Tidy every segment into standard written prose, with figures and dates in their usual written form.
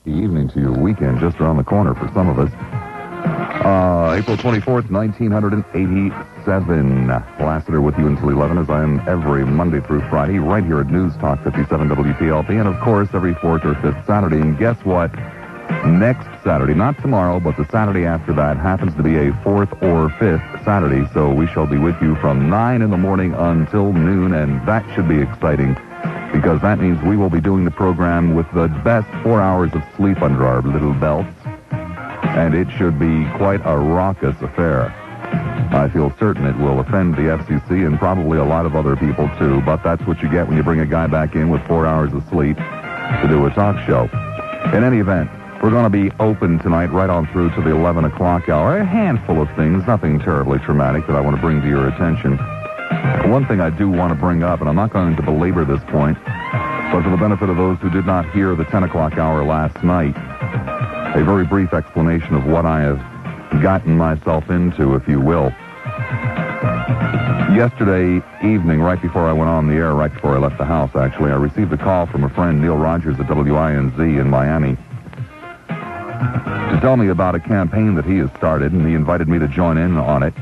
evening to you. Weekend just around the corner for some of us. April 24th, 1987. Lassiter with you until 11, as I am every Monday through Friday, right here at News Talk 57 WPLP, and of course every 4th or 5th Saturday. And guess what? Next Saturday, not tomorrow, but the Saturday after that, happens to be a 4th or 5th Saturday, so we shall be with you from 9 in the morning until noon, and that should be exciting, because that means we will be doing the program with the best 4 hours of sleep under our little belts, and it should be quite a raucous affair. I feel certain it will offend the FCC and probably a lot of other people, too, but that's what you get when you bring a guy back in with 4 hours of sleep to do a talk show. In any event, we're going to be open tonight right on through to the 11 o'clock hour. A handful of things, nothing terribly traumatic that I want to bring to your attention. One thing I do want to bring up, and I'm not going to belabor this point, but for the benefit of those who did not hear the 10 o'clock hour last night, a very brief explanation of what I have gotten myself into, if you will. Yesterday evening, right before I went on the air, right before I left the house, actually, I received a call from a friend, Neil Rogers at WINZ in Miami, to tell me about a campaign that he has started, and he invited me to join in on it.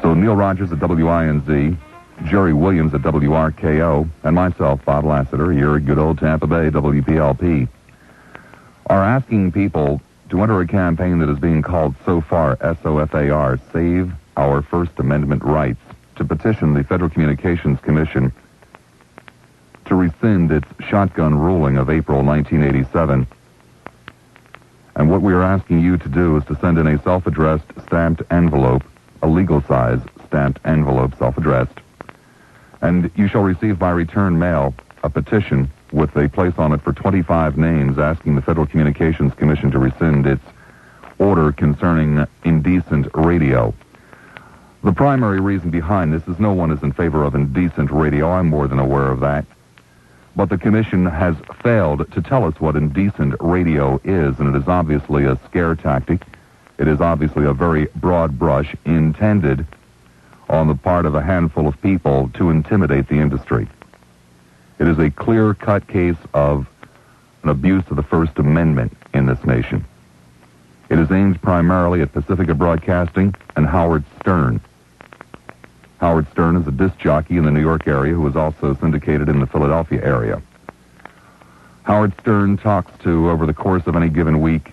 So Neil Rogers at WINZ, Jerry Williams at WRKO, and myself, Bob Lassiter, here at good old Tampa Bay, WPLP, are asking people to enter a campaign that is being called SOFAR, S-O-F-A-R, Save Our First Amendment Rights, to petition the Federal Communications Commission to rescind its shotgun ruling of April 1987. And what we are asking you to do is to send in a self-addressed stamped envelope, a legal-size stamped envelope, self-addressed, and you shall receive by return mail a petition with a place on it for 25 names asking the Federal Communications Commission to rescind its order concerning indecent radio. The primary reason behind this is no one is in favor of indecent radio. I'm more than aware of that. But the Commission has failed to tell us what indecent radio is, and it is obviously a scare tactic. It is obviously a very broad brush intended on the part of a handful of people to intimidate the industry. It is a clear-cut case of an abuse of the First Amendment in this nation. It is aimed primarily at Pacifica Broadcasting and Howard Stern. Howard Stern is a disc jockey in the New York area who is also syndicated in the Philadelphia area. Howard Stern talks to, over the course of any given week,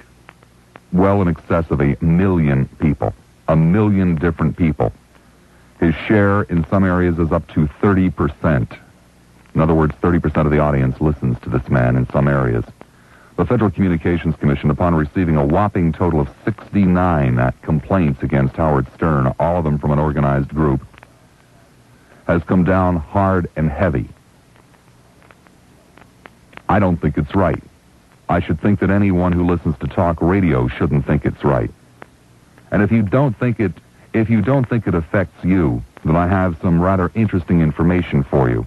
well in excess of 1 million people. 1 million different people. His share in some areas is up to 30%. In other words, 30% of the audience listens to this man in some areas. The Federal Communications Commission, upon receiving a whopping total of 69 complaints against Howard Stern, all of them from an organized group, has come down hard and heavy. I don't think it's right. I should think that anyone who listens to talk radio shouldn't think it's right. And if you don't think it affects you, then I have some rather interesting information for you.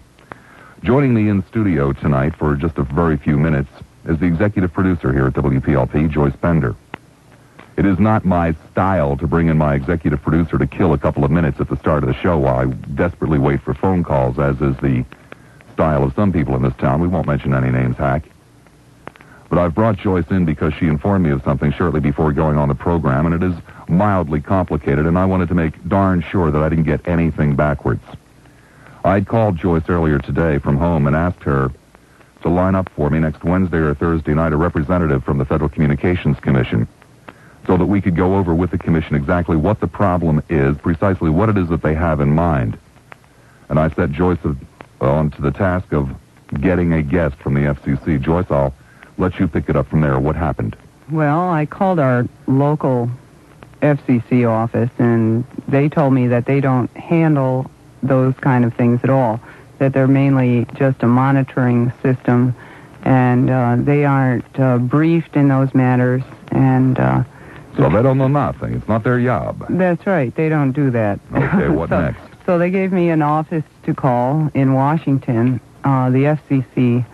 Joining me in studio tonight for just a very few minutes is the executive producer here at WPLP, Joyce Bender. It is not my style to bring in my executive producer to kill a couple of minutes at the start of the show while I desperately wait for phone calls, as is the style of some people in this town. We won't mention any names, Hack. But I've brought Joyce in because she informed me of something shortly before going on the program, and it is mildly complicated, and I wanted to make darn sure that I didn't get anything backwards. I'd called Joyce earlier today from home and asked her to line up for me next Wednesday or Thursday night a representative from the Federal Communications Commission so that we could go over with the Commission exactly what the problem is, precisely what it is that they have in mind. And I set Joyce on to the task of getting a guest from the FCC. Joyce, I'll let you pick it up from there. What happened? Well, I called our local FCC office, and they told me that they don't handle those kind of things at all, that they're mainly just a monitoring system, and they aren't briefed in those matters, and so they don't know nothing. It's not their job. That's right. They don't do that. Okay, what next? So they gave me an office to call in Washington, the FCC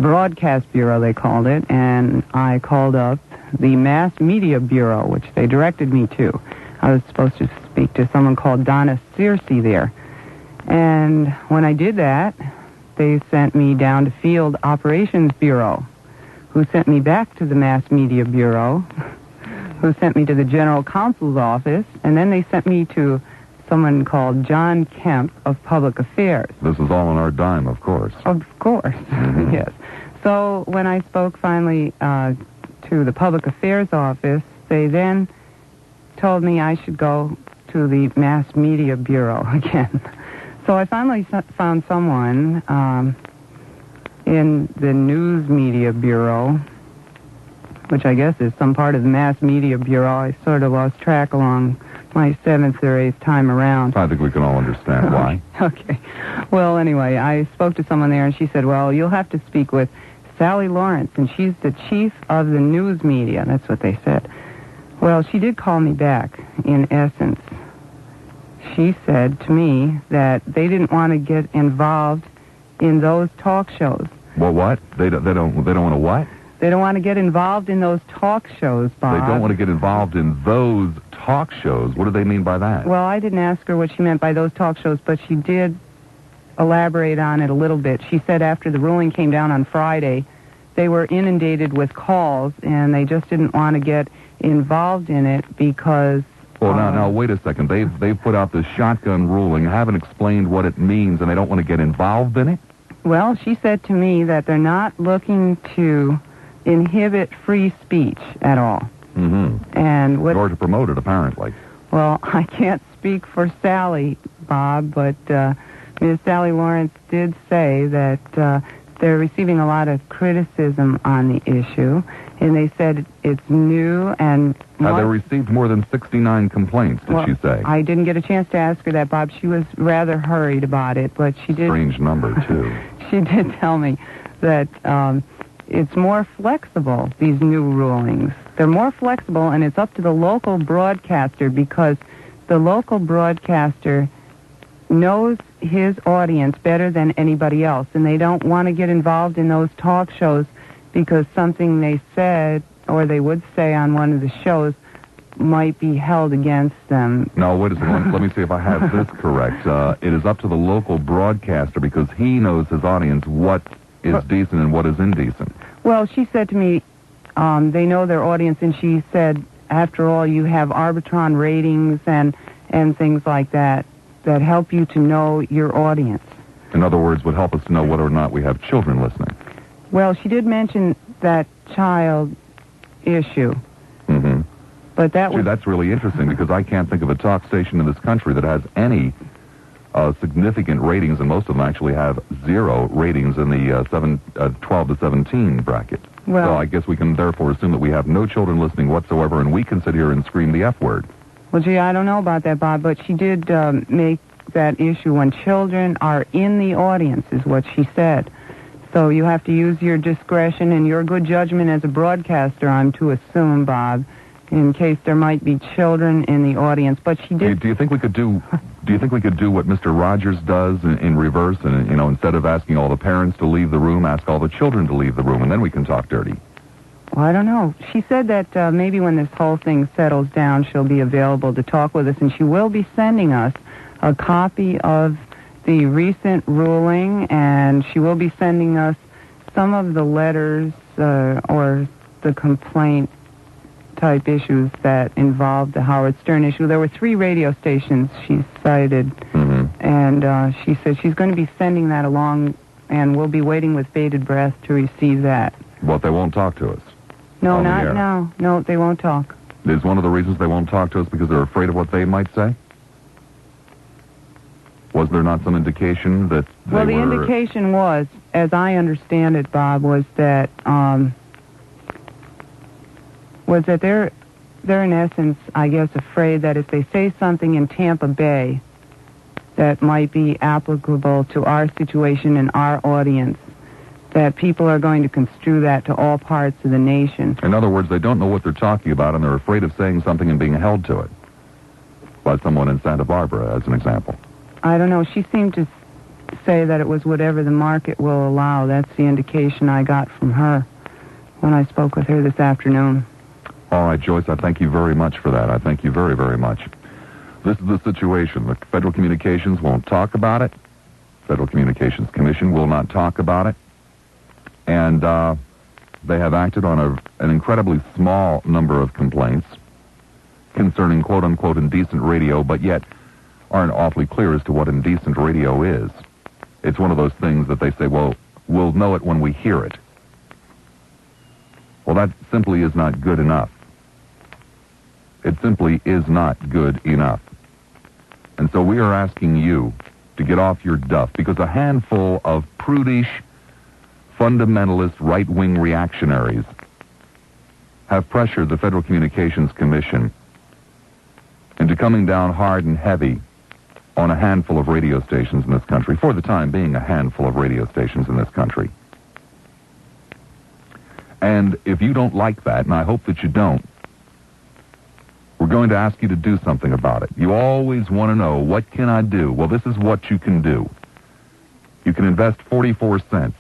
Broadcast Bureau, they called it, and I called up the Mass Media Bureau, which they directed me to. I was supposed to speak to someone called Donna Searcy there. And when I did that, they sent me down to Field Operations Bureau, who sent me back to the Mass Media Bureau, who sent me to the General Counsel's office, and then they sent me to someone called John Kemp of Public Affairs. This is all on our dime, of course. Of course, yes. So when I spoke finally to the Public Affairs office, they then told me I should go to the Mass Media Bureau again. So I finally found someone in the News Media Bureau, which I guess is some part of the Mass Media Bureau. I sort of lost track along my 7th or 8th time around. I think we can all understand why. Okay. Well, anyway, I spoke to someone there, and she said, well, you'll have to speak with Sally Lawrence, and she's the chief of the news media. That's what they said. Well, she did call me back, in essence. She said to me that they didn't want to get involved in those talk shows. Well, what? They don't want to what? They don't want to get involved in those talk shows, Bob. They don't want to get involved in those talk shows. What do they mean by that? Well, I didn't ask her what she meant by those talk shows, but she did elaborate on it a little bit. She said after the ruling came down on Friday, they were inundated with calls, and they just didn't want to get involved in it because... Well, now, wait a second. They've put out this shotgun ruling, haven't explained what it means, and they don't want to get involved in it? Well, she said to me that they're not looking to inhibit free speech at all. Mm-hmm. And what... Or to promote it, apparently. Well, I can't speak for Sally, Bob, but Ms. Sally Lawrence did say that they're receiving a lot of criticism on the issue, and they said it's new and... They received more than 69 complaints, did she say? I didn't get a chance to ask her that, Bob. She was rather hurried about it, but she did... Strange number, too. She did tell me that it's more flexible, these new rulings. They're more flexible, and it's up to the local broadcaster because the local broadcaster knows his audience better than anybody else, and they don't want to get involved in those talk shows because something they said or they would say on one of the shows might be held against them. No, wait a second. Let me see if I have this correct. It is up to the local broadcaster because he knows his audience what is decent and what is indecent. Well, she said to me, they know their audience, and she said, after all, you have Arbitron ratings and things like that help you to know your audience. In other words, would help us to know whether or not we have children listening. Well, she did mention that child issue. Mm-hmm. But that's really interesting because I can't think of a talk station in this country that has any significant ratings, and most of them actually have 0 ratings in the 12 to 17 bracket. Well, so I guess we can therefore assume that we have no children listening whatsoever, and we can sit here and scream the F word. Well, gee, I don't know about that, Bob, but she did make that issue when children are in the audience, is what she said. So you have to use your discretion and your good judgment as a broadcaster, I'm to assume, Bob, in case there might be children in the audience. But she did... Do you think we could do what Mr. Rogers does in reverse, and instead of asking all the parents to leave the room, ask all the children to leave the room, and then we can talk dirty? Well, I don't know. She said that maybe when this whole thing settles down, she'll be available to talk with us, and she will be sending us a copy of the recent ruling, and she will be sending us some of the letters or the complaint type issues that involved the Howard Stern issue. There were 3 radio stations she cited, and she said she's going to be sending that along, and we'll be waiting with bated breath to receive that. But they won't talk to us. No, not now. No, they won't talk. Is one of the reasons they won't talk to us because they're afraid of what they might say? Was there not some indication that they Well, the indication was, as I understand it, Bob, was that they're in essence, I guess, afraid that if they say something in Tampa Bay that might be applicable to our situation and our audience, that people are going to construe that to all parts of the nation. In other words, they don't know what they're talking about, and they're afraid of saying something and being held to it. By someone in Santa Barbara, as an example. I don't know. She seemed to say that it was whatever the market will allow. That's the indication I got from her when I spoke with her this afternoon. All right, Joyce, I thank you very much for that. I thank you very, very much. This is the situation. The Federal Communications won't talk about it. Federal Communications Commission will not talk about it. And They have acted on an incredibly small number of complaints concerning quote-unquote indecent radio, but yet aren't awfully clear as to what indecent radio is. It's one of those things that they say, well, we'll know it when we hear it. Well, that simply is not good enough. It simply is not good enough. And so we are asking you to get off your duff, because a handful of prudish, fundamentalist, right-wing reactionaries have pressured the Federal Communications Commission into coming down hard and heavy on a handful of radio stations in this country, for the time being a handful of radio stations in this country. And if you don't like that, and I hope that you don't, we're going to ask you to do something about it. You always want to know, what can I do? Well, this is what you can do. You can invest 44 cents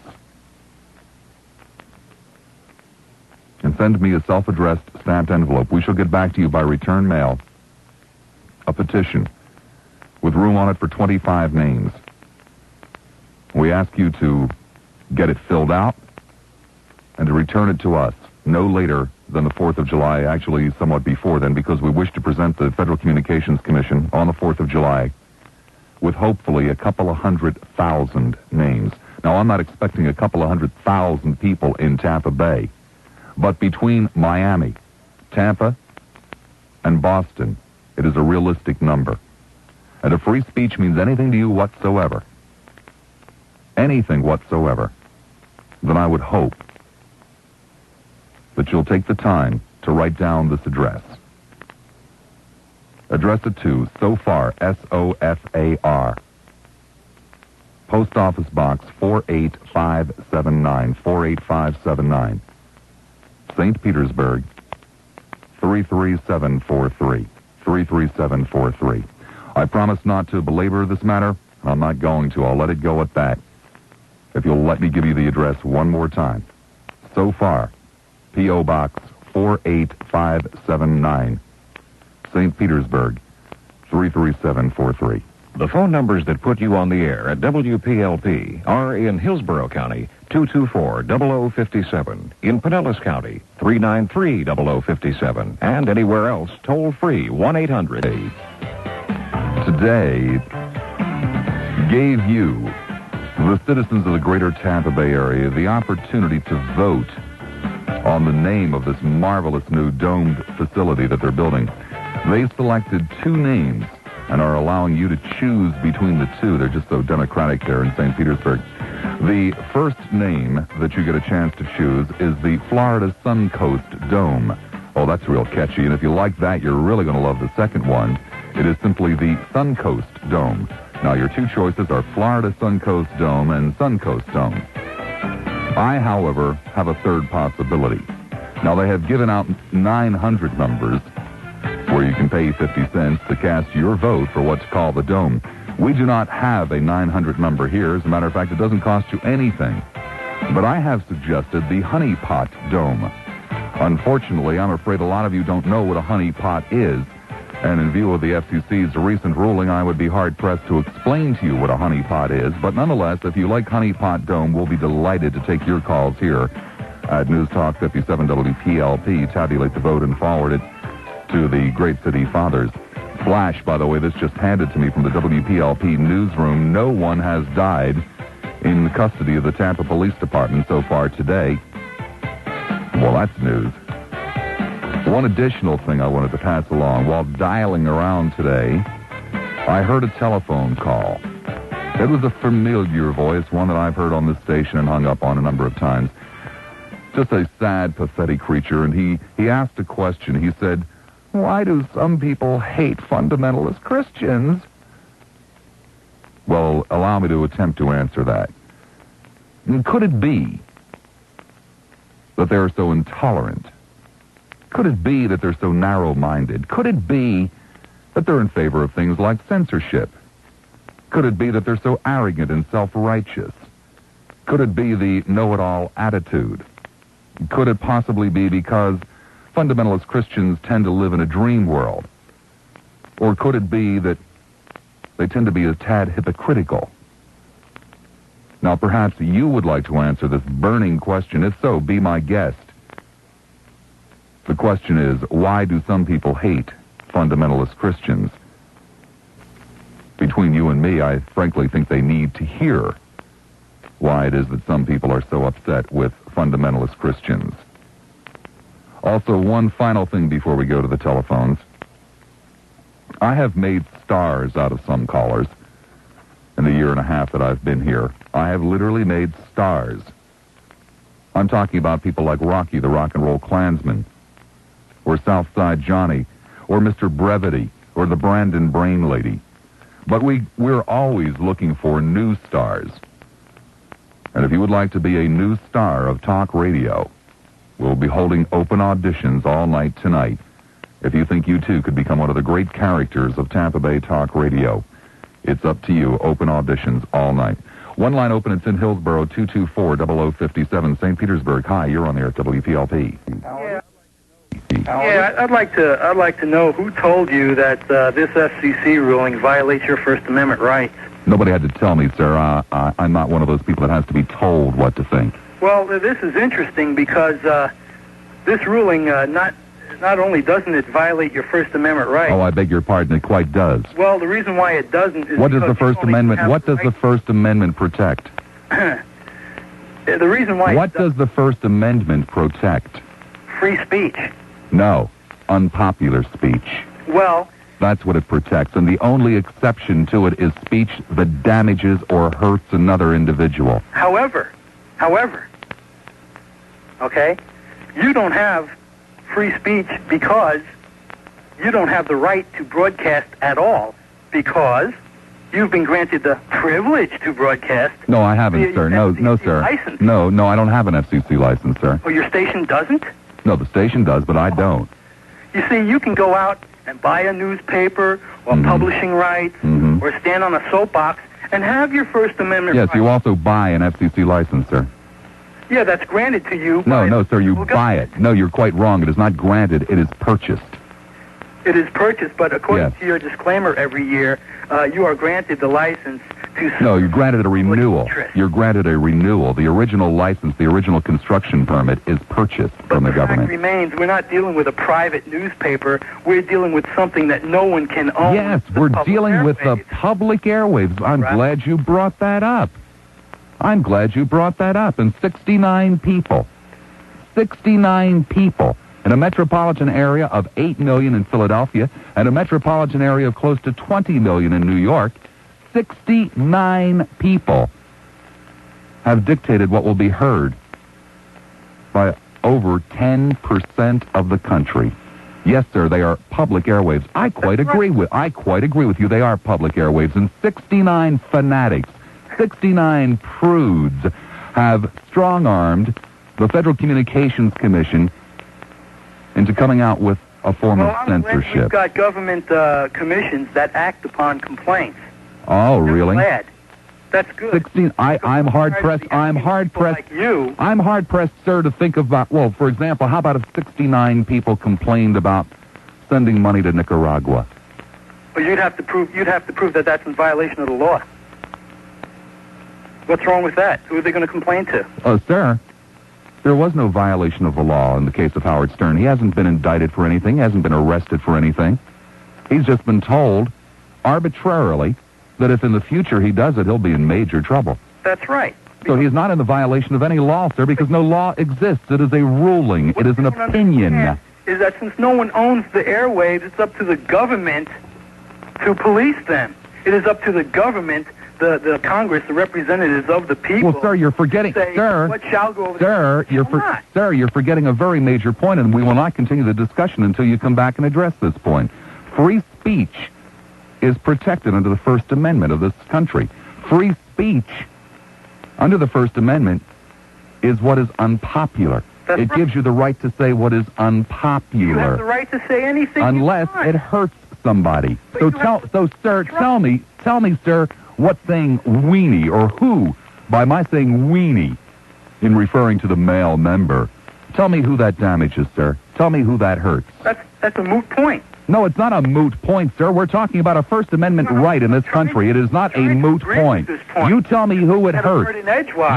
and send me a self-addressed stamped envelope. We shall get back to you by return mail a petition with room on it for 25 names. We ask you to get it filled out and to return it to us no later than the 4th of July, actually somewhat before then, because we wish to present the Federal Communications Commission on the 4th of July with hopefully a couple of 100,000 names. Now, I'm not expecting a couple of 100,000 people in Tampa Bay, but between Miami, Tampa, and Boston, it is a realistic number. And if free speech means anything to you whatsoever, anything whatsoever, then I would hope that you'll take the time to write down this address. Address it to SOFAR, S-O-F-A-R, Post Office Box 48579, 48579, St. Petersburg, 33743, 33743. I promise not to belabor this matter. I'm not going to. I'll let it go at that. If you'll let me give you the address one more time. SOFAR, P.O. Box 48579, St. Petersburg, 33743. The phone numbers that put you on the air at WPLP are in Hillsborough County, 224-0057, in Pinellas County, 393-0057, and anywhere else toll-free, 1-800. Today gave you, the citizens of the greater Tampa Bay area, the opportunity to vote on the name of this marvelous new domed facility that they're building. They selected two names and are allowing you to choose between the two. They're just so democratic there in St. Petersburg. The first name that you get a chance to choose is the Florida Suncoast Dome. Oh, that's real catchy, and if you like that, you're really going to love the second one. It is simply the Suncoast Dome. Now, your two choices are Florida Suncoast Dome and Suncoast Dome. I, however, have a third possibility. Now, they have given out 900 numbers where you can pay 50 cents to cast your vote for what's called the dome. We do not have a 900 number here. As a matter of fact, it doesn't cost you anything. But I have suggested the Honey Pot Dome. Unfortunately, I'm afraid a lot of you don't know what a honey pot is. And in view of the FCC's recent ruling, I would be hard-pressed to explain to you what a honey pot is. But nonetheless, if you like Honey Pot Dome, we'll be delighted to take your calls here at News Talk 57 WPLP. Tabulate the vote and forward it to the great city fathers. Flash, by the way, this just handed to me from the WPLP newsroom. No one has died in the custody of the Tampa Police Department so far today. Well, that's news. One additional thing I wanted to pass along. While dialing around today, I heard a telephone call. It was a familiar voice, one that I've heard on this station and hung up on a number of times. Just a sad, pathetic creature, and he asked a question. He said, "Why do some people hate fundamentalist Christians?" Well, allow me to attempt to answer that. Could it be that they're so intolerant? Could it be that they're so narrow-minded? Could it be that they're in favor of things like censorship? Could it be that they're so arrogant and self-righteous? Could it be the know-it-all attitude? Could it possibly be because fundamentalist Christians tend to live in a dream world? Or could it be that they tend to be a tad hypocritical? Now, perhaps you would like to answer this burning question. If so, be my guest. The question is, why do some people hate fundamentalist Christians? Between you and me, I frankly think they need to hear why it is that some people are so upset with fundamentalist Christians. Also, one final thing before we go to the telephones. I have made stars out of some callers in the year and a half that I've been here. I have literally made stars. I'm talking about people like Rocky, the rock and roll Klansman, or Southside Johnny, or Mr. Brevity, or the Brandon Brain Lady. But we're always looking for new stars. And if you would like to be a new star of talk radio, we'll be holding open auditions all night tonight. If you think you too could become one of the great characters of Tampa Bay talk radio, it's up to you. Open auditions all night. One line open, it's in Hillsborough, 224-0057, St. Petersburg. Hi, you're on the air at WPLP. Yeah, I'd like to know who told you that this FCC ruling violates your First Amendment rights. Nobody had to tell me, sir. I'm not one of those people that has to be told what to think. Well, this is interesting because this ruling not only doesn't it violate your First Amendment rights. Oh, I beg your pardon. It quite does. Well, the reason why it doesn't is what does the because First Amendment? What does the First Amendment protect? The reason why. What does the First Amendment protect? Free speech. No, unpopular speech. Well, that's what it protects, and the only exception to it is speech that damages or hurts another individual. However, okay, you don't have free speech because you don't have the right to broadcast at all because you've been granted the privilege to broadcast. No, I haven't, sir. No, sir. License. No, I don't have an FCC license, sir. Oh, your station doesn't? No, the station does, but I don't. You see, you can go out and buy a newspaper or publishing rights or stand on a soapbox and have your First Amendment rights. Yes, you also buy an FCC license, sir. Yeah, that's granted to you. No, sir, you buy it. No, you're quite wrong. It is not granted. It is purchased. It is purchased, but according to your disclaimer every year, you are granted the license to... No, you're granted a renewal. You're granted a renewal. The original license, the original construction permit is purchased from the government. But the fact remains, we're not dealing with a private newspaper. We're dealing with something that no one can own. Yes, we're dealing with the public airwaves. I'm glad you brought that up. I'm glad you brought that up. And 69 people in a metropolitan area of 8 million in Philadelphia and a metropolitan area of close to 20 million in New York, 69 people have dictated what will be heard by over 10% of the country. Yes, sir, they are public airwaves. I quite agree with you. They are public airwaves. And 69 fanatics, 69 prudes have strong-armed the Federal Communications Commission into coming out with a form of censorship. We've got government commissions that act upon complaints. Oh, really? I'm glad. That's good. 16. I'm hard pressed. Like you. I'm hard pressed, sir, to think about. Well, for example, how about if 69 people complained about sending money to Nicaragua? Well, you'd have to prove that that's in violation of the law. What's wrong with that? Who are they going to complain to? Oh, sir, there was no violation of the law in the case of Howard Stern. He hasn't been indicted for anything. He hasn't been arrested for anything. He's just been told arbitrarily that if in the future he does it, he'll be in major trouble. That's right. So he's not in the violation of any law, sir, because no law exists. It is a ruling. It is an opinion. Is that since no one owns the airwaves, it's up to the government to police them. It is up to the government, the Congress, the representatives of the people. Well, sir, you're forgetting, sir. What shall go over sir, you're forgetting a very major point, and we will not continue the discussion until you come back and address this point. Free speech is protected under the First Amendment of this country. Free speech under the First Amendment is what is unpopular. It gives you the right to say what is unpopular. You have the right to say anything unless it hurts somebody. Sir, tell me, sir, what saying weenie, or who, by my saying weenie, in referring to the male member, tell me who that damages, sir. Tell me who that hurts. That's a moot point. No, it's not a moot point, sir. We're talking about a First Amendment right in this country. It is not a moot point. You tell me who it hurts.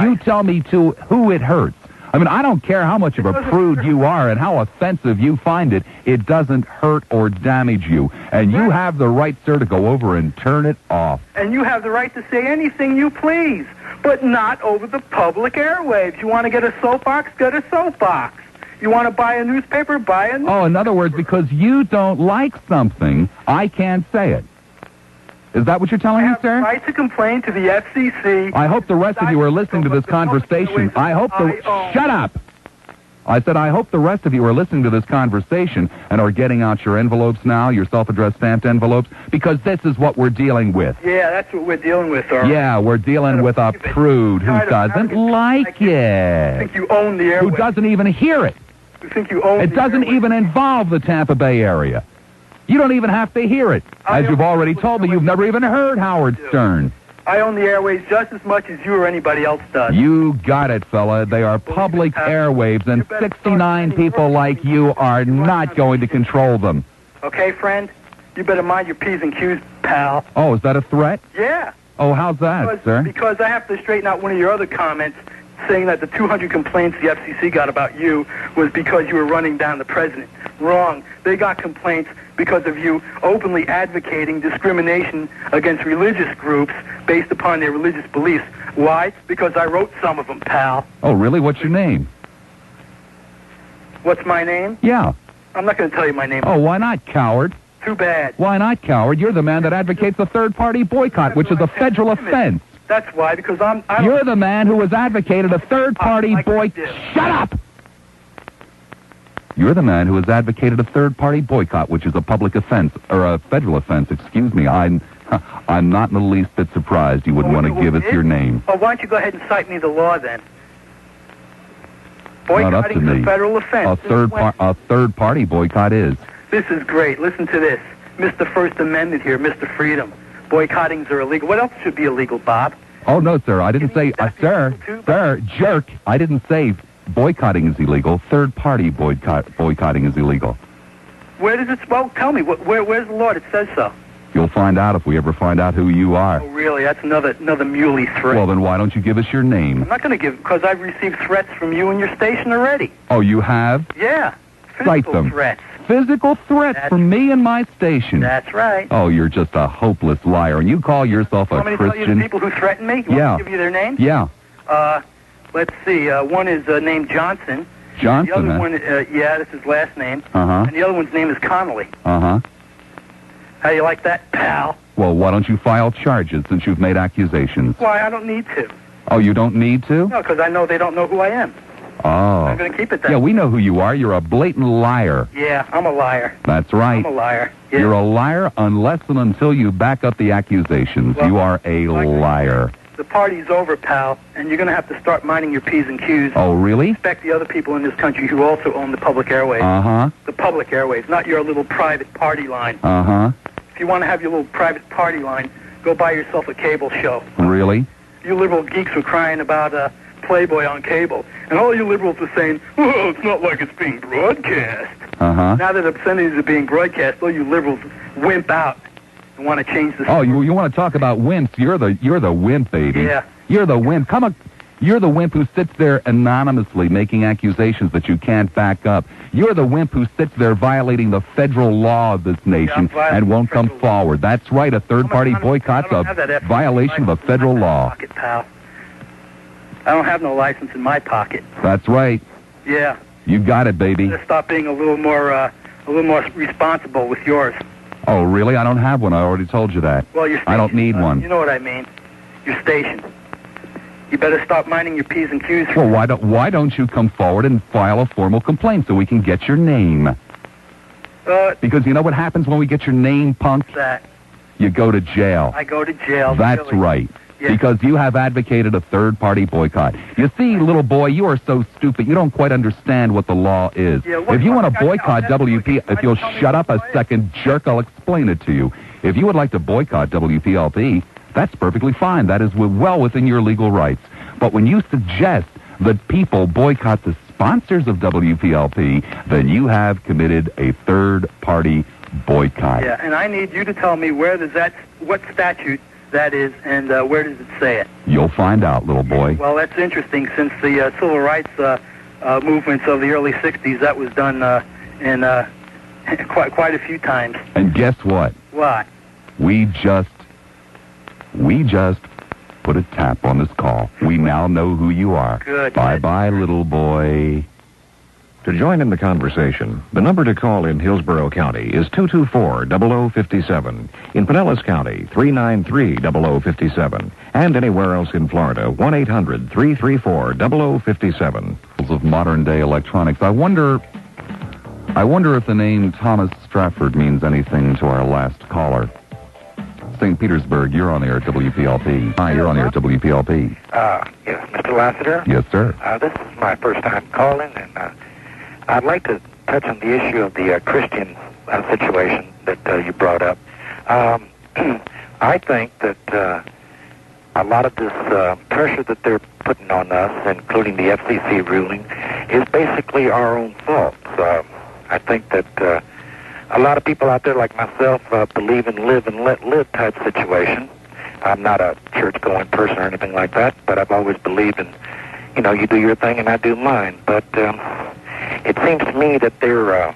You tell me who it hurts. I mean, I don't care how much of a prude you are and how offensive you find it. It doesn't hurt or damage you. And you have the right, sir, to go over and turn it off. And you have the right to say anything you please, but not over the public airwaves. You want to get a soapbox? Get a soapbox. You want to buy a newspaper? Buy a newspaper. Oh, in other words, because you don't like something, I can't say it. Is that what you're telling me, sir? I have the right to complain to the FCC. I hope the rest of you are listening to this conversation. Shut up! I said, I hope the rest of you are listening to this conversation and are getting out your envelopes now, your self-addressed stamped envelopes, because this is what we're dealing with. Yeah, that's what we're dealing with, sir. Yeah, we're dealing with a prude who doesn't like it. I think you own the airway. Who doesn't even hear it. You think you own it doesn't even involve the Tampa Bay area. You don't even have to hear it. As you've already told me, you've never even heard Howard Stern. I own the airwaves just as much as you or anybody else does. You got it, fella. They are public airwaves, and 69 people like you are not going to control them. Okay, friend? You better mind your P's and Q's, pal. Oh, is that a threat? Yeah. Oh, how's that, sir? Because I have to straighten out one of your other comments saying that the 200 complaints the FCC got about you was because you were running down the president. Wrong. They got complaints because of you openly advocating discrimination against religious groups based upon their religious beliefs. Why? Because I wrote some of them, pal. Oh, really? What's your name? What's my name? Yeah. I'm not going to tell you my name. Oh, why not, coward? Too bad. Why not, coward? You're the man that advocates a third-party boycott, which is a federal offense. That's why, because You're the man who has advocated a third-party boycott. Shut up! You're the man who has advocated a third-party boycott, which is a public offense, or a federal offense, excuse me. I'm not in the least bit surprised you would want to give us your name. Oh, why don't you go ahead and cite me the law, then? Not up to Boycotting is me. a federal offense. A third-party boycott is. This is great. Listen to this. Mr. First Amendment here, Mr. Freedom. Boycottings are illegal. What else should be illegal, Bob? Oh, no, sir. I didn't say... Sir, jerk. I didn't say boycotting is illegal. Third-party boycotting is illegal. Where does it... Well, tell me. Where's the law that says so? You'll find out if we ever find out who you are. Oh, really? That's another muley threat. Well, then why don't you give us your name? I'm not going to give... Because I've received threats from you and your station already. Oh, you have? Yeah. Cite them. Threats. Physical threats from me and my station. That's right. Oh, you're just a hopeless liar, and you call yourself a Christian. Want me to tell you the people who threaten me? You want me to give you their names? Yeah. Let's see. One is named Johnson. Johnson, The other one, that's his last name. Uh-huh. And the other one's name is Connolly. Uh-huh. How do you like that, pal? Well, why don't you file charges since you've made accusations? Why, I don't need to. Oh, you don't need to? No, because I know they don't know who I am. Oh. I'm going to keep it that way. Yeah, we know who you are. You're a blatant liar. Yeah, I'm a liar. That's right. I'm a liar. Yeah. You're a liar unless and until you back up the accusations. Well, you are a liar. The party's over, pal, and you're going to have to start minding your P's and Q's. Oh, really? Respect the other people in this country who also own the public airways. Uh-huh. The public airways, not your little private party line. Uh-huh. If you want to have your little private party line, go buy yourself a cable show. Really? You liberal geeks were crying about Playboy on cable, and all you liberals were saying, well, it's not like it's being broadcast. Uh-huh. Now that obscenities are being broadcast, all you liberals wimp out and want to change the... Oh, you want to talk about wimps? You're the wimp, baby. Yeah. You're the wimp. You're the wimp who sits there anonymously making accusations that you can't back up. You're the wimp who sits there violating the federal law of this nation and won't come forward. That's right, a third-party boycott's a violation of a federal law. Pocket, pal. I don't have no license in my pocket. That's right. Yeah. You got it, baby. Just stop being a little more responsible with yours. Oh, really? I don't have one. I already told you that. Well, your station, I don't need one. You know what I mean. Your station. You better stop minding your P's and Q's. Well, why don't you come forward and file a formal complaint so we can get your name? Because you know what happens when we get your name, punk? That. You go to jail. I go to jail. That's really. right. Yeah. Because you have advocated a third-party boycott. You see, little boy, you are so stupid. You don't quite understand what the law is. Yeah, if you want to boycott WP, if you'll shut up a second, jerk, I'll explain it to you. If you would like to boycott WPLP, that's perfectly fine. That is well within your legal rights. But when you suggest that people boycott the sponsors of WPLP, then you have committed a third-party Boycott. Yeah, and I need you to tell me what statute that is, and where does it say it? You'll find out, little boy. Well, that's interesting. Since the civil rights movements of the early '60s, that was done in quite a few times. And guess what? What? We just put a tap on this call. We now know who you are. Good. Bye-bye, little boy. To join in the conversation, the number to call in Hillsborough County is 224-0057. In Pinellas County, 393-0057. And anywhere else in Florida, 1-800-334-0057. Of modern-day electronics. I wonder if the name Thomas Stratford means anything to our last caller. St. Petersburg, you're on the air at WPLP. Hi, you're on the air at WPLP. Yes, Mr. Lassiter. Yes, sir. This is my first time calling, and I'd like to touch on the issue of the Christian situation that you brought up. I think that a lot of this pressure that they're putting on us, including the FCC ruling, is basically our own fault. I think that a lot of people out there like myself believe in live and let live type situation. I'm not a church-going person or anything like that, but I've always believed in, you do your thing and I do mine. But it seems to me that they're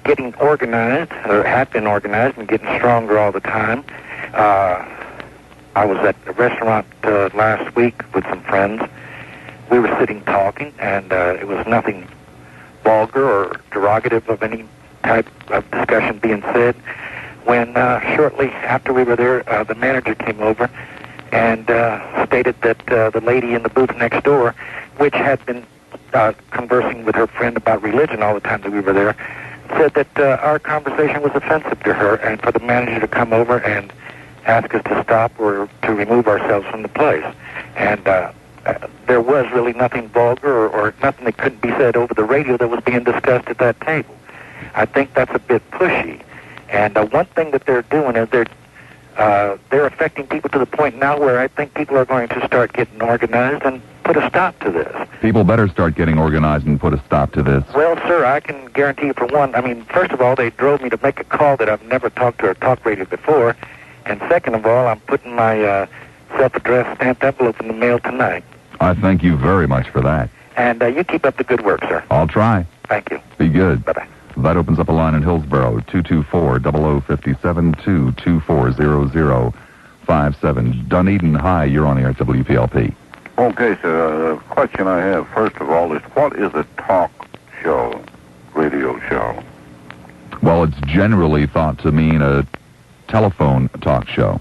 getting organized, or have been organized, and getting stronger all the time. I was at a restaurant last week with some friends. We were sitting talking, and it was nothing vulgar or derogative of any type of discussion being said, when shortly after we were there, the manager came over and stated that the lady in the booth next door, which had been conversing with her friend about religion all the time that we were there, said that our conversation was offensive to her, and for the manager to come over and ask us to stop or to remove ourselves from the place. And there was really nothing vulgar or nothing that couldn't be said over the radio that was being discussed at that table. I think that's a bit pushy. And one thing that they're doing is they're affecting people to the point now where I think people are going to start getting organized and put a stop to this. People better start getting organized and put a stop to this. Well, sir, I can guarantee you for one, first of all, they drove me to make a call that I've never talked to a talk radio before. And second of all, I'm putting my self-addressed stamped envelope in the mail tonight. I thank you very much for that. And you keep up the good work, sir. I'll try. Thank you. Be good. Bye-bye. That opens up a line in Hillsborough, 224-0057, 224-0057. Dunedin, hi, you're on the air at WPLP. Okay, sir. The question I have, first of all, is what is a talk show, radio show? Well, it's generally thought to mean a telephone talk show,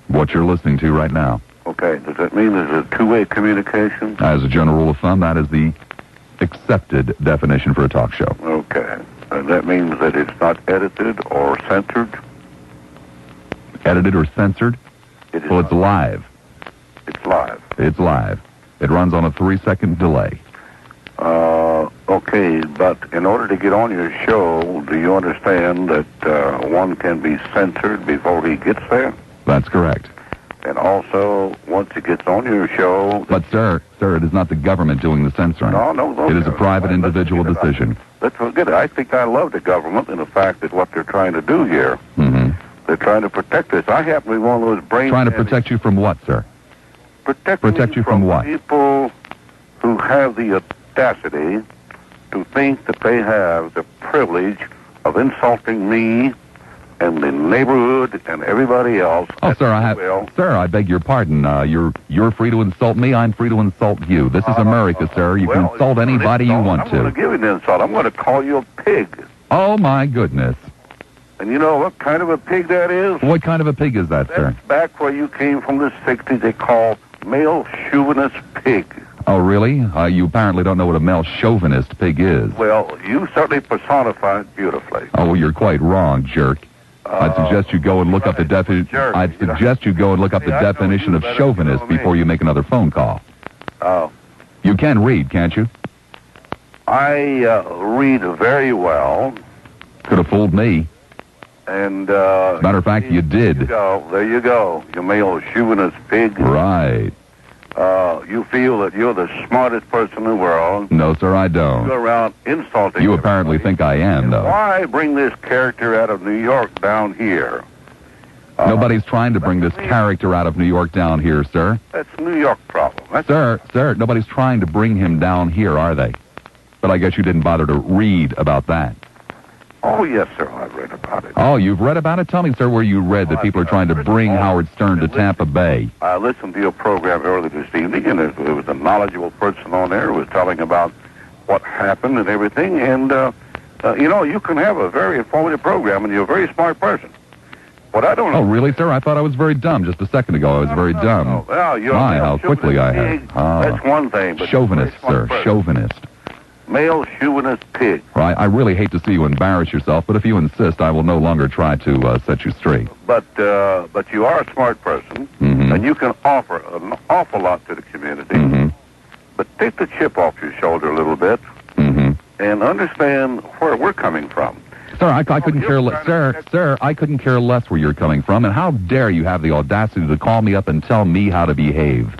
what you're listening to right now. Okay, does that mean there's a two-way communication? As a general rule of thumb, that is the accepted definition for a talk show. Okay. And that means that it's not edited or censored? Edited or censored? Well, it's live. It's live. It's live. It runs on a 3-second delay. Okay, but in order to get on your show, do you understand that one can be censored before he gets there? That's correct. And also, once he gets on your show... But, sir, it is not the government doing the censoring. No. It is a private individual decision. Let's forget it. I think I love the government and the fact that what they're trying to do here. Mm-hmm. They're trying to protect us. I happen to be one of those brain... Trying to protect you from what, sir? Protect you from what? People who have the audacity to think that they have the privilege of insulting me and the neighborhood and everybody else. Oh, sir, I beg your pardon. You're free to insult me. I'm free to insult you. This is America, sir. You can insult anybody you want to. I'm going to give you an insult. I'm going to call you a pig. Oh, my goodness. And you know what kind of a pig that is? What kind of a pig is that, sir? That's back where you came from the 60s. They call male chauvinist pig. Oh, really? You apparently don't know what a male chauvinist pig is. Well, you certainly personified it beautifully. Oh, well, you're quite wrong, jerk. I'd suggest you go and look up the definition. I'd suggest you go and look up the definition of chauvinist before you make another phone call. Oh. You can read, can't you? I read very well. Could have fooled me. And matter of fact, you did. There you go. You male chauvinist pig. Right. you feel that you're the smartest person in the world. No, sir, I don't. You go around insulting You everybody. apparently think I am, though. Why bring this character out of New York down here? Nobody's trying to bring this character out of New York down here, sir. That's a New York problem. Sir, nobody's trying to bring him down here, are they? But I guess you didn't bother to read about that. Oh, yes, sir, I've read about it. Oh, you've read about it? Tell me, sir, where you read that people are trying to bring Howard Stern to Tampa Bay. I listened to your program earlier this evening, and there was a knowledgeable person on there who was telling about what happened and everything. And, you can have a very informative program, and you're a very smart person. What I don't know... Oh, really, sir? I thought I was very dumb just a second ago. I was very dumb. No. Well, you're My, a how quickly I have. pig. That's one thing. But Chauvinist, sir. Chauvinist. Male chauvinist pig. Right, I really hate to see you embarrass yourself, but if you insist, I will no longer try to set you straight. But you are a smart person, and you can offer an awful lot to the community. But take the chip off your shoulder a little bit and understand where we're coming from. Sir, I couldn't care less. Sir, I couldn't care less where you're coming from, and how dare you have the audacity to call me up and tell me how to behave?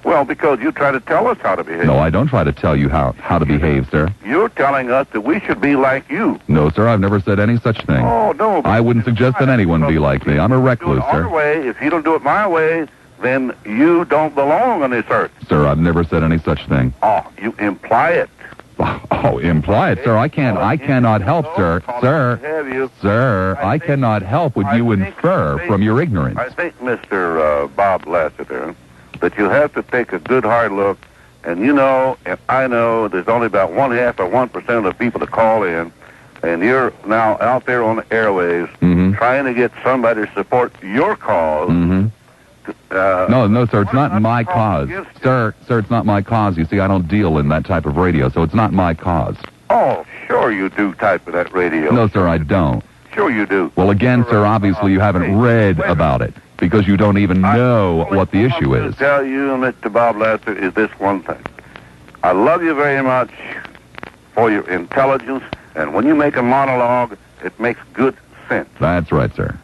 Well, because you try to tell us how to behave. No, I don't try to tell you how to behave, sir. You're telling us that we should be like you. No, sir, I've never said any such thing. Oh, no. I wouldn't suggest that anyone be like me. I'm a recluse, sir. If you don't do it my way, then you don't belong on this earth. Sir, I've never said any such thing. Oh, you imply it. Oh, imply it, sir. I cannot help, sir. Sir, I cannot help what you infer from your ignorance. I think, Mr. Bob Lassiter, that you have to take a good hard look, and and I know there's only about 1/2 or 1% of the people that call in, and you're now out there on the airwaves trying to get somebody to support your cause. No, sir, it's not my cause. Sir, it's not my cause. You see, I don't deal in that type of radio, so it's not my cause. Oh, sure you do type of that radio. No, sir, I don't. Sure you do. Well, again, sir, obviously you haven't read about it, because you don't even know what the issue is. What I tell you, Mr. Bob Lassiter, is this one thing. I love you very much for your intelligence, and when you make a monologue, it makes good sense. That's right, sir.